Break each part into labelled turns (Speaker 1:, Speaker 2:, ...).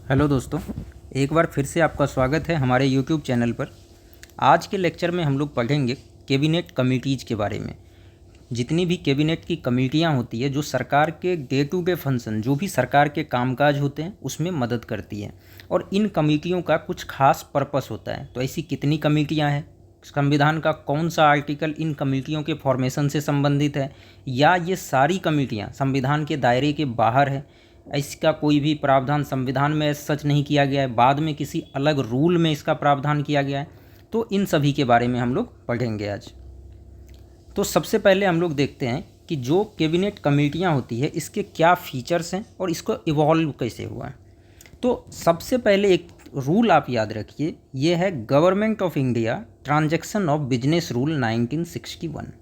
Speaker 1: Hello दोस्तों, एक बार फिर से आपका स्वागत है हमारे यूट्यूब चैनल पर। आज के लेक्चर में हम लोग पढ़ेंगे कैबिनेट कमिटीज़ के बारे में। जितनी भी कैबिनेट की कमेटियां होती है जो सरकार के डे टू डे फंक्शन, जो भी सरकार के कामकाज होते हैं उसमें मदद करती है, और इन कमेटियों का कुछ खास पर्पस होता है। तो ऐसी कितनी कमेटियां हैं, संविधान का कौन सा आर्टिकल इन कमेटियों के फॉर्मेशन से संबंधित है, या ये सारी कमेटियां संविधान के दायरे के बाहर है, इसका कोई भी प्रावधान संविधान में सच नहीं किया गया है, बाद में किसी अलग रूल में इसका प्रावधान किया गया है। तो इन सभी के बारे में हम लोग पढ़ेंगे आज। तो सबसे पहले हम लोग देखते हैं कि जो कैबिनेट कमेटियां होती है इसके क्या फीचर्स हैं और इसको इवॉल्व कैसे हुआ है। तो सबसे पहले एक रूल आप याद रखिए, ये है government of India transaction of business rule 1961।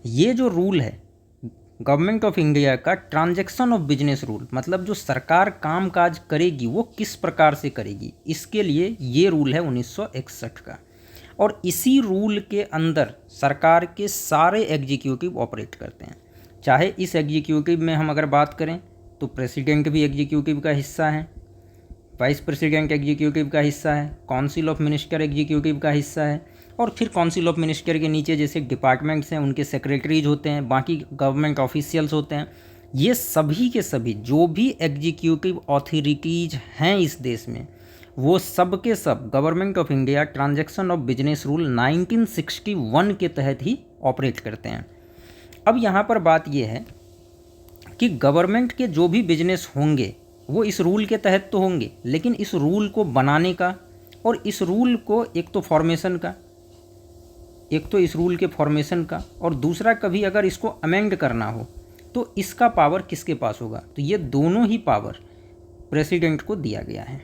Speaker 1: ये जो रूल है गवर्नमेंट ऑफ इंडिया का ट्रांजैक्शन ऑफ बिजनेस रूल, मतलब जो सरकार काम काज करेगी वो किस प्रकार से करेगी, इसके लिए ये रूल है 1961 का। और इसी रूल के अंदर सरकार के सारे एग्जीक्यूटिव ऑपरेट करते हैं। चाहे इस एग्जीक्यूटिव में हम अगर बात करें तो प्रेसिडेंट भी एग्जीक्यूटिव का हिस्सा है, वाइस प्रेसिडेंट एग्जीक्यूटिव का हिस्सा है, काउंसिल ऑफ मिनिस्टर एग्जीक्यूटिव का हिस्सा है, और फिर काउंसिल ऑफ मिनिस्टर के नीचे जैसे डिपार्टमेंट्स हैं उनके सेक्रेटरीज होते हैं, बाकी गवर्नमेंट ऑफिशियल्स होते हैं। ये सभी के सभी जो भी एग्जीक्यूटिव अथॉरिटीज़ हैं इस देश में, वो सब के सब government of India transaction of business rule 1961 के तहत ही ऑपरेट करते हैं। अब यहाँ पर बात यह है कि गवर्नमेंट के जो भी बिजनेस होंगे वो इस रूल के तहत तो होंगे, लेकिन इस रूल को बनाने का और इस रूल को एक तो इस रूल के फॉर्मेशन का, और दूसरा कभी अगर इसको अमेंड करना हो तो इसका पावर किसके पास होगा, तो ये दोनों ही पावर प्रेसिडेंट को दिया गया है।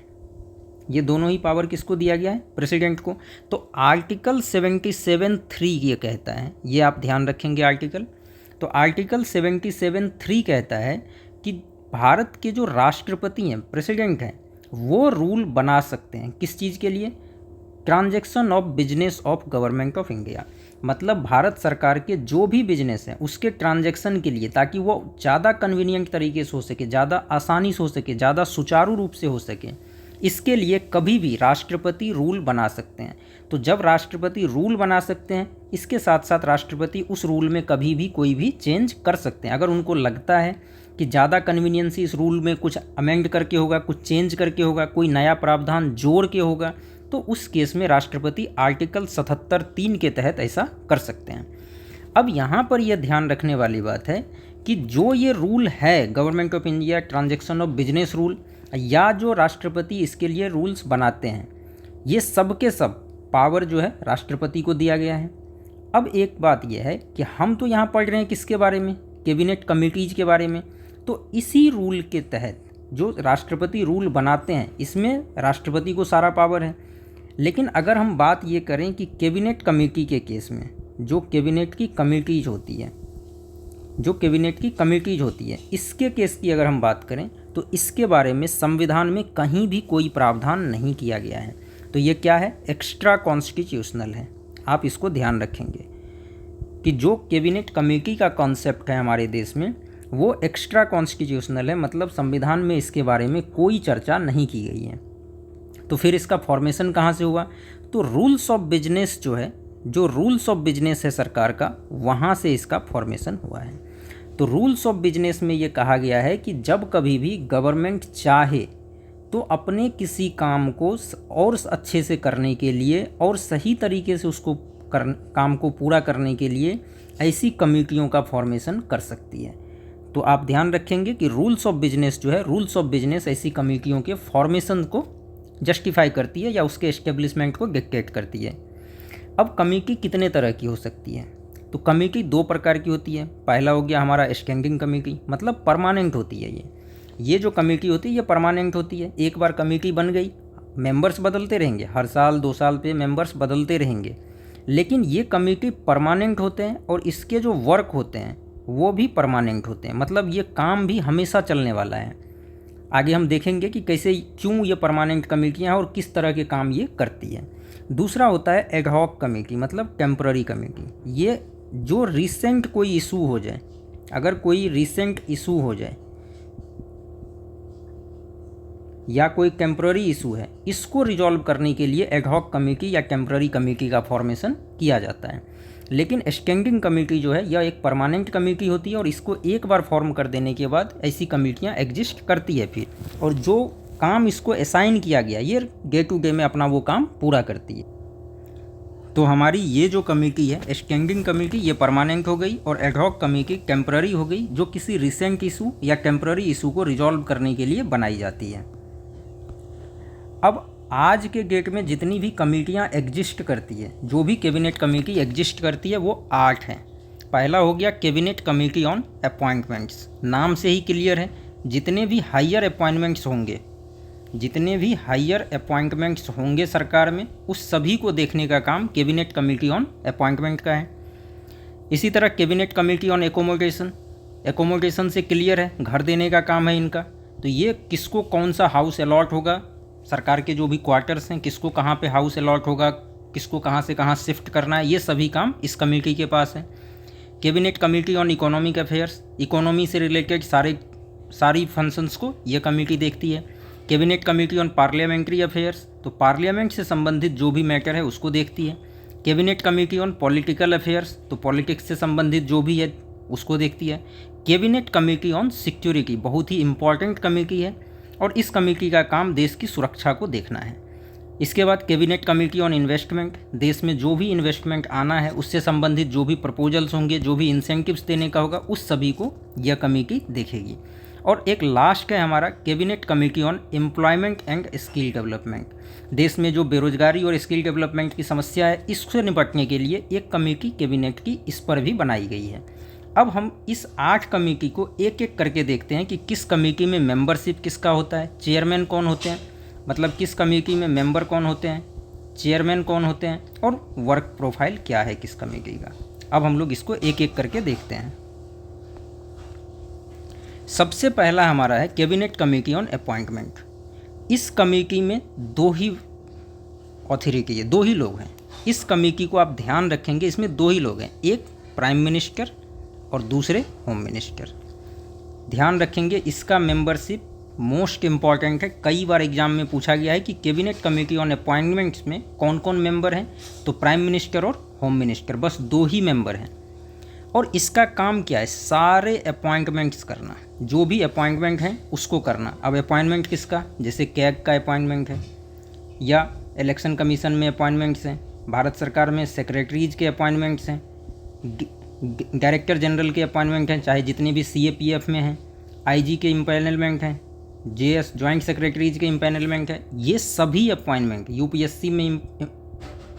Speaker 1: ये दोनों ही पावर किसको दिया गया है, प्रेसिडेंट को। तो आर्टिकल 77(3) ये कहता है, ये आप ध्यान रखेंगे आर्टिकल। तो आर्टिकल 77(3) कहता है कि भारत के जो राष्ट्रपति हैं, प्रेसिडेंट हैं, वो रूल बना सकते हैं किस चीज़ के लिए, transaction of business of government of India, मतलब भारत सरकार के जो भी बिजनेस हैं उसके ट्रांजैक्शन के लिए, ताकि वो ज़्यादा कन्वीनियंट तरीके से हो सके, ज़्यादा आसानी से हो सके, ज़्यादा सुचारू रूप से हो सके, इसके लिए कभी भी राष्ट्रपति रूल बना सकते हैं। तो जब राष्ट्रपति रूल बना सकते हैं, इसके साथ साथ राष्ट्रपति उस रूल में कभी भी कोई भी चेंज कर सकते हैं। अगर उनको लगता है कि ज़्यादा कन्वीनियंसी इस रूल में कुछ अमेंड करके होगा, कुछ चेंज करके होगा, कोई नया प्रावधान जोड़ के होगा, तो उस केस में राष्ट्रपति आर्टिकल 77(3) के तहत ऐसा कर सकते हैं। अब यहाँ पर यह ध्यान रखने वाली बात है कि जो ये रूल है government of India transaction of business rule, या जो राष्ट्रपति इसके लिए रूल्स बनाते हैं, ये सब के सब पावर जो है राष्ट्रपति को दिया गया है। अब एक बात यह है कि हम तो यहाँ पढ़ रहे हैं किसके बारे में, कैबिनेट कमेटीज़ के बारे में। तो इसी रूल के तहत जो राष्ट्रपति रूल बनाते हैं, इसमें राष्ट्रपति को सारा पावर है। लेकिन अगर हम बात ये करें कि कैबिनेट कमेटी के केस में, जो कैबिनेट की कमेटीज होती है, इसके केस की अगर हम बात करें तो इसके बारे में संविधान में कहीं भी कोई प्रावधान नहीं किया गया है। तो ये क्या है, एक्स्ट्रा कॉन्स्टिट्यूशनल है। आप इसको ध्यान रखेंगे कि जो कैबिनेट कमेटी का कॉन्सेप्ट है हमारे देश में, वो एक्स्ट्रा कॉन्स्टिट्यूशनल है, मतलब संविधान में इसके बारे में कोई चर्चा नहीं की गई है। तो फिर इसका फॉर्मेशन कहाँ से हुआ, तो रूल्स ऑफ बिजनेस जो है, जो रूल्स ऑफ बिजनेस है सरकार का, वहाँ से इसका फॉर्मेशन हुआ है। तो रूल्स ऑफ बिजनेस में ये कहा गया है कि जब कभी भी गवर्नमेंट चाहे तो अपने किसी काम को और अच्छे से करने के लिए और सही तरीके से उसको काम को पूरा करने के लिए ऐसी कमेटियों का फॉर्मेशन कर सकती है। तो आप ध्यान रखेंगे कि रूल्स ऑफ बिजनेस जो है, रूल्स ऑफ बिजनेस ऐसी कमेटियों के फॉर्मेशन को जस्टिफाई करती है या उसके एस्टेब्लिशमेंट को डिक्टेट करती है। अब कमेटी कितने तरह की हो सकती है, तो कमेटी दो प्रकार की होती है। पहला हो गया हमारा स्टैंडिंग कमेटी, मतलब परमानेंट होती है। ये जो कमेटी होती है ये परमानेंट होती है। एक बार कमेटी बन गई, मेंबर्स बदलते रहेंगे, हर साल 2 साल पे मेंबर्स बदलते रहेंगे, लेकिन ये कमेटी परमानेंट होते हैं और इसके जो वर्क होते हैं वो भी परमानेंट होते हैं, मतलब ये काम भी हमेशा चलने वाला है। आगे हम देखेंगे कि कैसे, क्यों ये परमानेंट कमेटियाँ हैं और किस तरह के काम ये करती है। दूसरा होता है एडहॉक कमेटी, मतलब टेम्पररी कमेटी। ये जो रिसेंट कोई इशू हो जाए, अगर कोई रिसेंट इशू हो जाए या कोई टेम्प्ररी इशू है, इसको रिजॉल्व करने के लिए एडहॉक कमेटी या टेम्प्ररी कमेटी का फॉर्मेशन किया जाता है। लेकिन स्टैंडिंग कमेटी जो है यह एक परमानेंट कमेटी होती है और इसको एक बार फॉर्म कर देने के बाद ऐसी कमेटियाँ एग्जिस्ट करती है फिर, और जो काम इसको असाइन किया गया ये डे टू डे में अपना वो काम पूरा करती है। तो हमारी ये जो कमेटी है स्टैंडिंग कमेटी ये परमानेंट हो गई और एडहॉक कमेटी टेम्प्ररी हो गई, जो किसी रिसेंट इशू या टेम्प्ररी इशू को रिजॉल्व करने के लिए बनाई जाती है। अब आज के डेट में जितनी भी कमेटियाँ एग्जिस्ट करती है, जो भी कैबिनेट कमेटी एग्जिस्ट करती है वो 8 हैं। पहला हो गया कैबिनेट कमेटी ऑन अपॉइंटमेंट्स, नाम से ही क्लियर है जितने भी हायर अपॉइंटमेंट्स होंगे, जितने भी हायर अपॉइंटमेंट्स होंगे सरकार में उस सभी को देखने का काम कैबिनेट कमेटी ऑन अपॉइंटमेंट का है। इसी तरह cabinet committee on accommodation, accommodation से क्लियर है घर देने का काम है इनका, तो ये किसको कौन सा हाउस अलॉट होगा, सरकार के जो भी क्वार्टर्स हैं किसको कहाँ पे हाउस अलॉट होगा, किसको कहाँ से कहाँ शिफ्ट करना है, ये सभी काम इस कमेटी के पास है। Cabinet committee on economic affairs, economy से रिलेटेड सारी फंक्शंस को ये कमेटी देखती है। Cabinet committee on parliamentary affairs, तो पार्लियामेंट से संबंधित जो भी मैटर है उसको देखती है। Cabinet committee on political affairs, तो पॉलिटिक्स से संबंधित जो भी है उसको देखती है। कैबिनेट कमेटी ऑन सिक्योरिटी बहुत ही इंपॉर्टेंट कमेटी है और इस कमेटी का काम देश की सुरक्षा को देखना है। इसके बाद कैबिनेट कमेटी ऑन इन्वेस्टमेंट, देश में जो भी इन्वेस्टमेंट आना है उससे संबंधित जो भी प्रपोजल्स होंगे, जो भी इंसेंटिव्स देने का होगा उस सभी को यह कमेटी देखेगी। और एक लास्ट है हमारा cabinet committee on employment and skill development, देश में जो बेरोजगारी और स्किल डेवलपमेंट की समस्या है इससे निपटने के लिए एक कमेटी कैबिनेट की इस पर भी बनाई गई है। अब हम इस 8 कमेटी को एक एक करके देखते हैं कि किस कमेटी में मेंबरशिप किसका होता है, चेयरमैन कौन होते हैं, मतलब किस कमेटी में मेंबर कौन होते हैं, चेयरमैन कौन होते हैं, और वर्क प्रोफाइल क्या है किस कमेटी का। अब हम लोग इसको एक एक करके देखते हैं। सबसे पहला हमारा है कैबिनेट कमेटी ऑन अपॉइंटमेंट। इस कमेटी में 2 ही अथॉरिटी है, 2 ही लोग हैं। इस कमेटी को आप ध्यान रखेंगे, इसमें 2 ही लोग हैं, एक प्राइम मिनिस्टर और दूसरे होम मिनिस्टर। ध्यान रखेंगे इसका मेंबरशिप मोस्ट इम्पॉर्टेंट है, कई बार एग्जाम में पूछा गया है कि कैबिनेट कमेटी ऑन अपॉइंटमेंट्स में कौन कौन मेंबर हैं, तो प्राइम मिनिस्टर और होम मिनिस्टर, बस 2 ही मेंबर हैं। और इसका काम क्या है, सारे अपॉइंटमेंट्स करना, जो भी अपॉइंटमेंट हैं उसको करना। अब अपॉइंटमेंट किसका, जैसे कैग का अपॉइंटमेंट है या इलेक्शन कमीशन में अपॉइंटमेंट्स हैं, भारत सरकार में सेक्रेटरीज के अपॉइंटमेंट्स हैं, डायरेक्टर जनरल के अपॉइंटमेंट हैं, चाहे जितने भी CAPF में हैं, IG के इम्पैनलमेंट हैं, JS जॉइंट सेक्रेटरीज के इम्पैनलमेंट है, ये सभी अपॉइंटमेंट UPSC में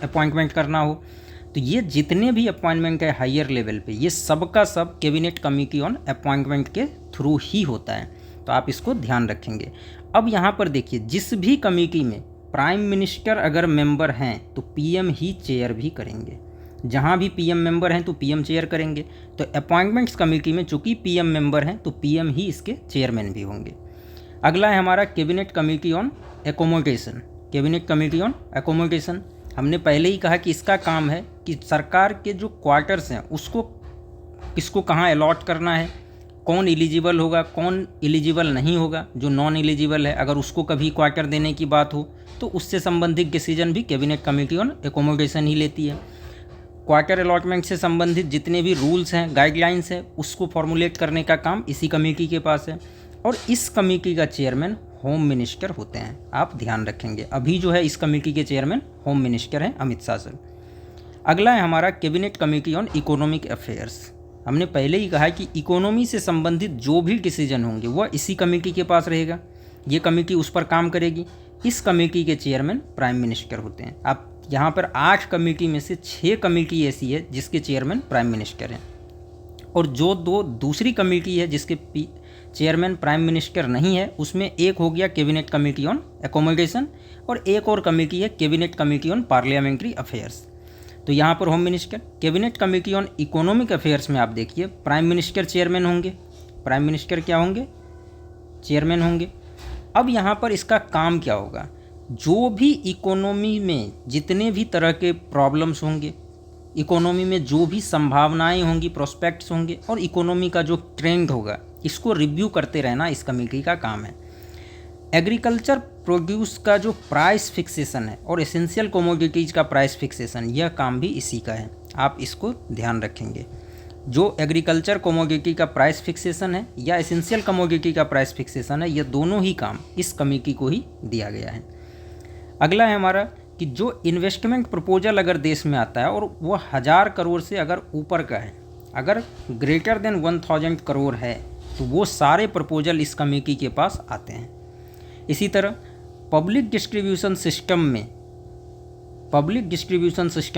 Speaker 1: अपॉइंटमेंट करना हो तो ये जितने भी अपॉइंटमेंट है हायर लेवल पे ये सब का सब कैबिनेट कमेटी ऑन अपॉइंटमेंट के थ्रू ही होता है, तो आप इसको ध्यान रखेंगे। अब यहाँ पर देखिए, जिस भी कमेटी में प्राइम मिनिस्टर अगर मेंबर हैं तो PM ही चेयर भी करेंगे, जहाँ भी PM मेंबर हैं तो PM चेयर करेंगे। तो अपॉइंटमेंट्स कमेटी में चूंकि PM मेंबर हैं तो PM ही इसके चेयरमैन भी होंगे। अगला है हमारा cabinet committee on accommodation. Cabinet committee on accommodation हमने पहले ही कहा कि इसका काम है कि सरकार के जो क्वार्टर्स हैं उसको किसको कहाँ अलॉट करना है, कौन एलिजिबल होगा कौन एलिजिबल नहीं होगा, जो नॉन एलिजिबल है अगर उसको कभी क्वार्टर देने की बात हो तो उससे संबंधित डिसीजन भी कैबिनेट कमेटी ऑन एकोमोडेशन ही लेती है। क्वार्टर अलॉटमेंट से संबंधित जितने भी रूल्स हैं गाइडलाइंस हैं उसको फॉर्मुलेट करने का काम इसी कमेटी के पास है और इस कमेटी का चेयरमैन होम मिनिस्टर होते हैं, आप ध्यान रखेंगे। अभी जो है इस कमेटी के चेयरमैन होम मिनिस्टर हैं अमित शाह सर। अगला है हमारा cabinet committee on economic affairs. हमने पहले ही कहा कि इकोनॉमी से संबंधित जो भी डिसीजन होंगे वह इसी कमेटी के पास रहेगा, ये कमेटी उस पर काम करेगी। इस कमेटी के चेयरमैन प्राइम मिनिस्टर होते हैं। आप यहाँ पर 8 कमेटी में से 6 कमेटी ऐसी है जिसके चेयरमैन प्राइम मिनिस्टर हैं और जो 2 दूसरी कमेटी है जिसके चेयरमैन प्राइम मिनिस्टर नहीं है उसमें एक हो गया कैबिनेट कमेटी ऑन एकोमोडेशन और एक और कमेटी है cabinet committee on parliamentary affairs. तो यहाँ पर home minister. Cabinet committee on economic affairs में आप देखिए प्राइम मिनिस्टर चेयरमैन होंगे, प्राइम मिनिस्टर क्या होंगे, चेयरमैन होंगे। अब यहाँ पर इसका काम क्या होगा, जो भी इकोनॉमी में जितने भी तरह के प्रॉब्लम्स होंगे, इकोनॉमी में जो भी संभावनाएं होंगी, प्रोस्पेक्ट्स होंगे और इकोनॉमी का जो ट्रेंड होगा इसको रिव्यू करते रहना इस कमेटी का काम है। एग्रीकल्चर प्रोड्यूस का जो प्राइस फिक्सेशन है और एसेंशियल कमोडिटीज़ का प्राइस फिक्सेशन, यह काम भी इसी का है। आप इसको ध्यान रखेंगे। जो एग्रीकल्चर कमोडिटी का प्राइस फिक्सेशन है या एसेंशियल कमोडिटी का प्राइस फिक्सेशन है, ये दोनों ही काम इस कमेटी को ही दिया गया है। अगला है हमारा कि जो इन्वेस्टमेंट प्रपोजल अगर देश में आता है और वो 1000 करोड़ से अगर ऊपर का है, अगर ग्रेटर देन 1000 करोड़ है, तो वो सारे प्रपोजल इस कमेटी के पास आते हैं। इसी तरह पब्लिक डिस्ट्रीब्यूशन सिस्टम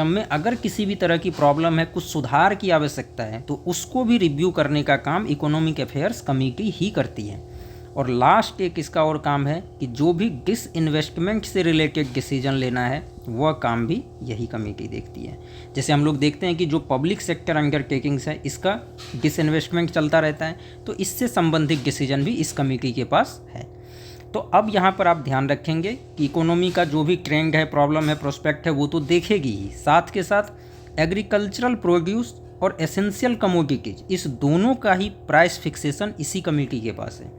Speaker 1: में अगर किसी भी तरह की प्रॉब्लम है, कुछ सुधार की आवश्यकता है, तो उसको भी रिव्यू करने का काम इकोनॉमिक अफेयर्स कमेटी ही करती है। और लास्ट एक इसका और काम है कि जो भी डिसइन्वेस्टमेंट से रिलेटेड डिसीजन लेना है, वह काम भी यही कमेटी देखती है। जैसे हम लोग देखते हैं कि जो पब्लिक सेक्टर अंडरटेकिंग्स है, इसका डिसइन्वेस्टमेंट चलता रहता है, तो इससे संबंधित डिसीजन भी इस कमेटी के पास है। तो अब यहाँ पर आप ध्यान रखेंगे कि इकोनॉमी का जो भी ट्रेंड है, प्रॉब्लम है, प्रोस्पेक्ट है, वो तो देखेगी ही, साथ के साथ एग्रीकल्चरल प्रोड्यूस और एसेंशियल कमोडिटीज, इस दोनों का ही प्राइस फिक्सेशन इसी कमेटी के पास है।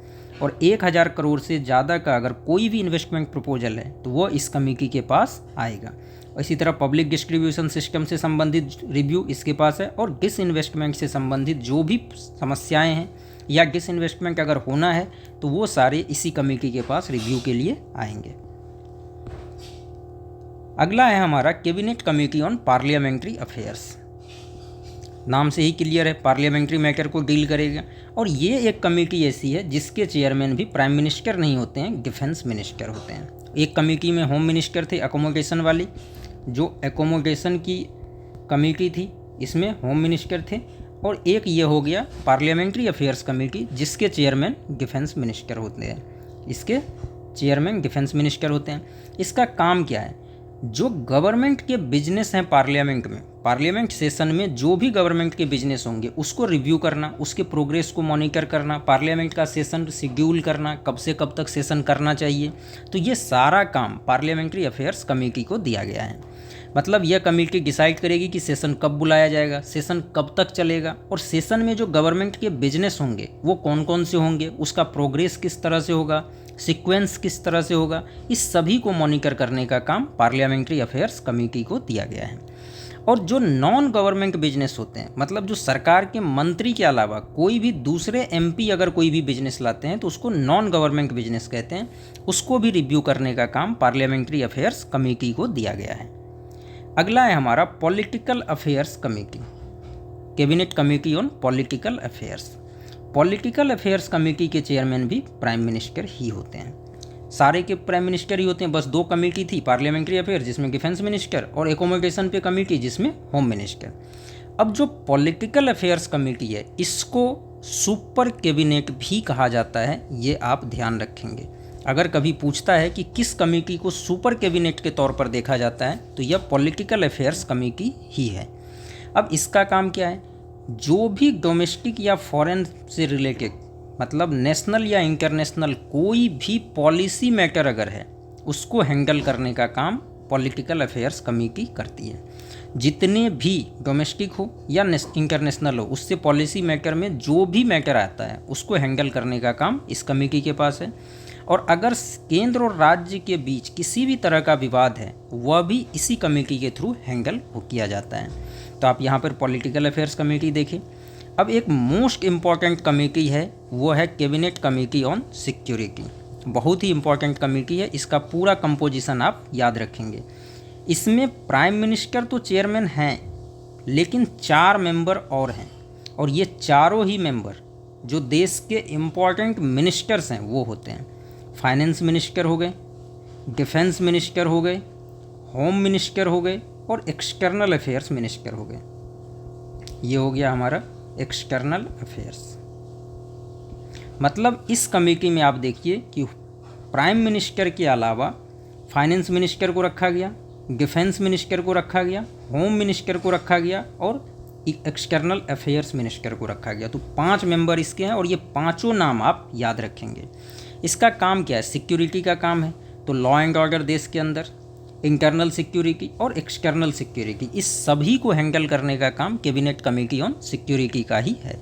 Speaker 1: और 1000 करोड़ से ज़्यादा का अगर कोई भी इन्वेस्टमेंट प्रपोजल है, तो वो इस कमेटी के पास आएगा। और इसी तरह पब्लिक डिस्ट्रीब्यूशन सिस्टम से संबंधित रिव्यू इसके पास है, और डिसइन्वेस्टमेंट से संबंधित जो भी समस्याएं हैं या डिसइन्वेस्टमेंट अगर होना है, तो वो सारे इसी कमेटी के पास रिव्यू के लिए आएंगे। अगला है हमारा cabinet committee on parliamentary affairs. नाम से ही क्लियर है, पार्लियामेंट्री मैटर को डील करेगा। और ये एक कमेटी ऐसी है जिसके चेयरमैन भी प्राइम मिनिस्टर नहीं होते हैं, डिफेंस मिनिस्टर होते हैं। एक कमेटी में होम मिनिस्टर थे एकोमोडेशन वाली, जो एकोमोडेशन की कमेटी थी, इसमें होम मिनिस्टर थे। और एक ये हो गया पार्लियामेंट्री अफेयर्स कमेटी, जिसके चेयरमैन डिफेंस मिनिस्टर होते हैं। इसके चेयरमैन डिफेंस मिनिस्टर होते हैं। इसका काम क्या है? जो गवर्नमेंट के बिजनेस हैं पार्लियामेंट में, पार्लियामेंट सेशन में जो भी गवर्नमेंट के बिजनेस होंगे उसको रिव्यू करना, उसके प्रोग्रेस को मॉनिटर करना, पार्लियामेंट का सेशन शेड्यूल करना, कब से कब तक सेशन करना चाहिए, तो ये सारा काम पार्लियामेंट्री अफेयर्स कमेटी को दिया गया है। मतलब यह कमेटी डिसाइड करेगी कि सेशन कब बुलाया जाएगा, सेशन कब तक चलेगा, और सेशन में जो गवर्नमेंट के बिजनेस होंगे वो कौन कौन से होंगे, उसका प्रोग्रेस किस तरह से होगा, सीक्वेंस किस तरह से होगा, इस सभी को मॉनिटर करने का काम पार्लियामेंट्री अफेयर्स कमेटी को दिया गया है। और जो नॉन गवर्नमेंट बिजनेस होते हैं, मतलब जो सरकार के मंत्री के अलावा कोई भी दूसरे एमपी अगर कोई भी बिजनेस लाते हैं, तो उसको नॉन गवर्नमेंट बिजनेस कहते हैं, उसको भी रिव्यू करने का काम पार्लियामेंट्री अफेयर्स कमेटी को दिया गया है। अगला है हमारा political affairs committee, cabinet committee on political affairs. Political affairs committee के चेयरमैन भी प्राइम मिनिस्टर ही होते हैं। सारे के प्राइम मिनिस्टर ही होते हैं, बस दो कमेटी थी, पार्लियामेंट्री अफेयर्स जिसमें डिफेंस मिनिस्टर, और एकोमोडेशन पे कमेटी जिसमें होम मिनिस्टर। अब जो पॉलिटिकल अफेयर्स कमेटी है, इसको सुपर कैबिनेट भी कहा जाता है, ये आप ध्यान रखेंगे। अगर कभी पूछता है कि किस कमेटी को सुपर कैबिनेट के तौर पर देखा जाता है, तो यह पॉलिटिकल अफेयर्स कमेटी ही है। अब इसका काम क्या है? जो भी डोमेस्टिक या फॉरेन से रिलेटेड, मतलब नेशनल या इंटरनेशनल कोई भी पॉलिसी मैटर अगर है, उसको हैंडल करने का काम पॉलिटिकल अफेयर्स कमेटी करती है। जितने भी डोमेस्टिक हो या इंटरनेशनल हो, उससे पॉलिसी मैटर में जो भी मैटर आता है उसको हैंडल करने का काम इस कमेटी के पास है। और अगर केंद्र और राज्य के बीच किसी भी तरह का विवाद है, वह भी इसी कमेटी के थ्रू हैंडल किया जाता है। तो आप यहाँ पर पॉलिटिकल अफेयर्स कमेटी देखें। अब एक मोस्ट इम्पॉर्टेंट कमेटी है, वो है कैबिनेट कमेटी ऑन सिक्योरिटी। बहुत ही इम्पॉर्टेंट कमेटी है, इसका पूरा कंपोजिशन आप याद रखेंगे। इसमें प्राइम मिनिस्टर तो चेयरमैन हैं, लेकिन 4 मेंबर और हैं, और ये चारों ही मेंबर जो देश के इम्पॉर्टेंट मिनिस्टर्स हैं वो होते हैं। फाइनेंस मिनिस्टर हो गए, डिफेंस मिनिस्टर हो गए, होम मिनिस्टर हो गए, और एक्सटर्नल अफेयर्स मिनिस्टर हो गए। ये हो गया हमारा एक्सटर्नल अफेयर्स। मतलब इस कमेटी में आप देखिए कि प्राइम मिनिस्टर के अलावा फाइनेंस मिनिस्टर को रखा गया, डिफेंस मिनिस्टर को रखा गया, होम मिनिस्टर को रखा गया, और एक्सटर्नल अफेयर्स मिनिस्टर को रखा गया। तो 5 मेंबर इसके हैं, और ये पांचों नाम आप याद रखेंगे। इसका काम क्या है? सिक्योरिटी का काम है, तो लॉ एंड ऑर्डर देश के अंदर, इंटरनल सिक्योरिटी और एक्सटर्नल सिक्योरिटी, इस सभी को हैंडल करने का काम कैबिनेट कमेटी ऑन सिक्योरिटी का ही है।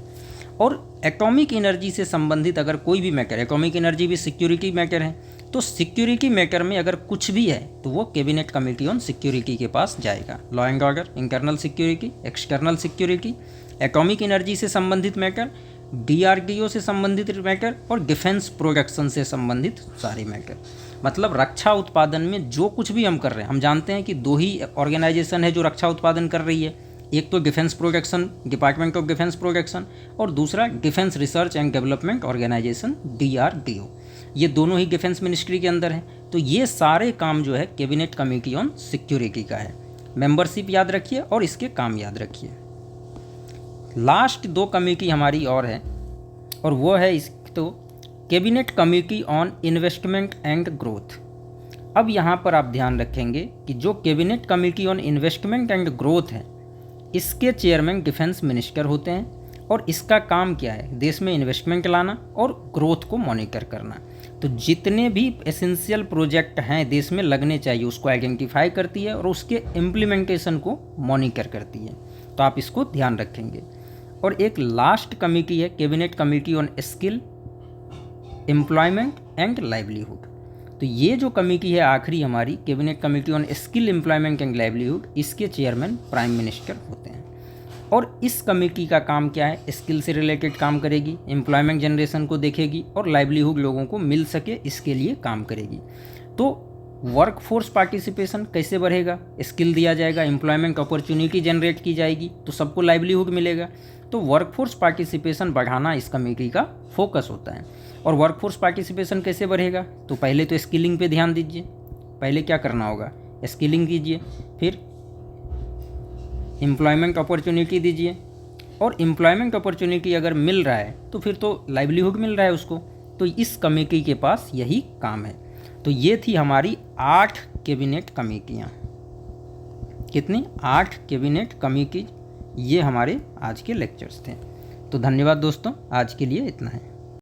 Speaker 1: और एटॉमिक एनर्जी से संबंधित अगर कोई भी मैटर, एटॉमिक एनर्जी भी सिक्योरिटी मैटर है, तो सिक्योरिटी मैटर में अगर कुछ भी है तो वो कैबिनेट कमेटी ऑन सिक्योरिटी के पास जाएगा। Law and order, internal security, external security, atomic energy से संबंधित मैटर, DRDO से संबंधित मैटर और डिफेंस प्रोडक्शन से संबंधित सारे मैटर। मतलब रक्षा उत्पादन में जो कुछ भी हम कर रहे हैं, हम जानते हैं कि दो ही ऑर्गेनाइजेशन है जो रक्षा उत्पादन कर रही है, एक तो defence production, department of defence production, और दूसरा defence research and development organisation DRDO। ये दोनों ही डिफेंस मिनिस्ट्री के अंदर हैं। तो ये सारे काम जो है कैबिनेट कमेटी ऑन सिक्योरिटी का है। मेंबरशिप याद रखिए और इसके काम याद रखिए। लास्ट 2 कमेटी हमारी और है, और वो है तो cabinet committee on investment and growth. अब यहाँ पर आप ध्यान रखेंगे कि जो cabinet committee on investment and growth है, इसके चेयरमैन डिफेंस मिनिस्टर होते हैं, और इसका काम क्या है, देश में इन्वेस्टमेंट लाना और ग्रोथ को मॉनिटर करना। तो जितने भी एसेंशियल प्रोजेक्ट हैं देश में लगने चाहिए उसको आइडेंटिफाई करती है और उसके इम्प्लीमेंटेशन को मॉनिटर करती है। तो आप इसको ध्यान रखेंगे। और एक लास्ट कमेटी है cabinet committee on skill, employment and livelihood. तो ये जो कमेटी है आखिरी हमारी, cabinet committee on skill, employment and livelihood, इसके चेयरमैन प्राइम मिनिस्टर होते हैं। और इस कमेटी का काम क्या है, स्किल से रिलेटेड काम करेगी, एम्प्लॉयमेंट जनरेशन को देखेगी और लाइवलीहुड लोगों को मिल सके इसके लिए काम करेगी। तो वर्क फोर्स पार्टिसिपेशन कैसे बढ़ेगा, स्किल दिया जाएगा, एम्प्लॉयमेंट अपॉर्चुनिटी जनरेट की जाएगी तो सबको लाइवलीहुड मिलेगा। तो वर्कफोर्स पार्टिसिपेशन बढ़ाना इस कमेटी का फोकस होता है। और वर्कफोर्स पार्टिसिपेशन कैसे बढ़ेगा, तो पहले तो स्किलिंग पे ध्यान दीजिए। पहले क्या करना होगा, स्किलिंग कीजिए, फिर एम्प्लॉयमेंट अपॉर्चुनिटी दीजिए, और एम्प्लॉयमेंट अपॉर्चुनिटी अगर मिल रहा है तो फिर तो लाइवलीहुड मिल रहा है उसको। तो इस कमेटी के पास यही काम है। तो ये थी हमारी 8 कैबिनेट कमेटियाँ। कितनी, 8 कैबिनेट कमेटी। ये हमारे आज के लेक्चर्स थे। तो धन्यवाद दोस्तों, आज के लिए इतना है।